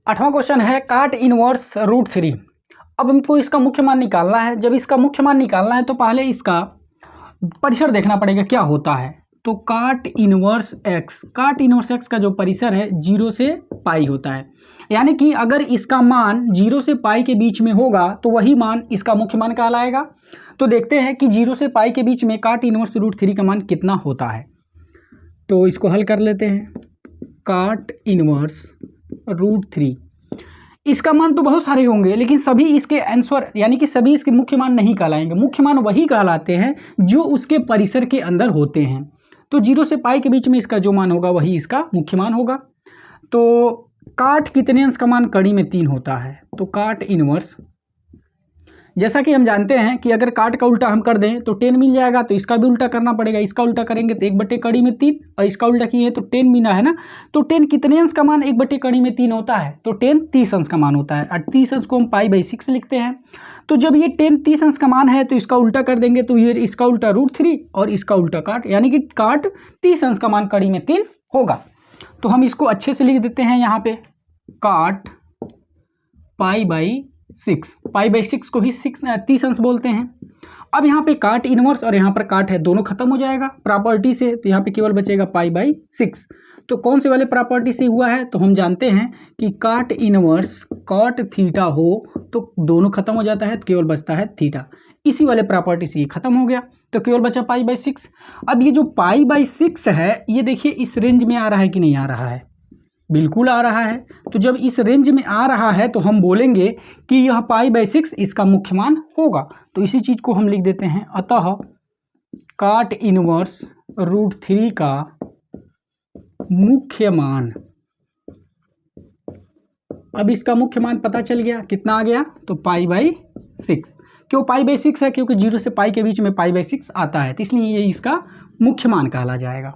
8वां question है काट inverse root 3। अब हमको इसका मुख्य मान निकालना है। जब इसका मुख्य मान निकालना है तो पहले इसका परिसर देखना पड़ेगा क्या होता है। तो काट इनवर्स एक्स का जो परिसर है 0 से पाई होता है, यानी कि अगर इसका मान 0 से पाई के बीच में होगा तो वही मान इसका मुख्य मान कहलाएगा। तो देखते हैं कि 0 से पाई के बीच में काट इनवर्स रूट 3 का मान कितना होता है। तो इसको हल कर लेते हैं। काट इनवर्स रूट 3, इसका मान तो बहुत सारे होंगे लेकिन सभी इसके आंसर यानी कि सभी इसके मुख्य मान नहीं कहलाएंगे। मुख्य मान वही कहलाते हैं जो उसके परिसर के अंदर होते हैं। तो 0 से पाई के बीच में इसका जो मान होगा वही इसका मुख्य मान होगा। तो काट कितने अंश का मान कड़ी में 3 होता है। तो काट इनवर्स, जैसा कि हम जानते हैं कि अगर काट का उल्टा हम कर दें तो 10 मिल जाएगा, तो इसका भी उल्टा करना पड़ेगा। इसका उल्टा करेंगे तो 1 कड़ी में 3 और इसका उल्टा किए तो 10 मिला है ना। तो 10 कितने अंश का मान 1 कड़ी में 3 होता है। तो 10 30 अंश का मान होता है और 30 अंश को हम π/6 लिखते हैं। तो जब ये 10 30 अंश का मान है तो इसका उल्टा कर देंगे तो ये इसका उल्टा रूट 3 और इसका उल्टा काट, यानी कि काट 30 अंश का मान कड़ी में 3 होगा। तो हम इसको अच्छे से लिख देते हैं यहाँ पे, काट π/6 को ही 30 अंश बोलते हैं। अब यहाँ पे काट इनवर्स और यहाँ पर काट है, दोनों खत्म हो जाएगा प्रॉपर्टी से, तो यहाँ पे केवल बचेगा π/6। तो कौन से वाले प्रॉपर्टी से हुआ है, तो हम जानते हैं कि काट इनवर्स कॉट थीटा हो तो दोनों खत्म हो जाता है, तो केवल बचता है थीटा। इसी वाले प्रॉपर्टी से ये खत्म हो गया तो केवल बचा π/6। अब ये जो π/6 है ये देखिए इस रेंज में आ रहा है कि नहीं आ रहा है, बिल्कुल आ रहा है। तो जब इस रेंज में आ रहा है तो हम बोलेंगे कि यह π/6 इसका मुख्य मान होगा। तो इसी चीज़ को हम लिख देते हैं, अतः काट इनवर्स रूट 3 का मुख्य मान। अब इसका मुख्य मान पता चल गया, कितना आ गया, तो π/6। क्यों π/6 है, क्योंकि 0 से पाई के बीच में π/6 आता है, तो इसलिए ये इसका मुख्य मान कहला जाएगा।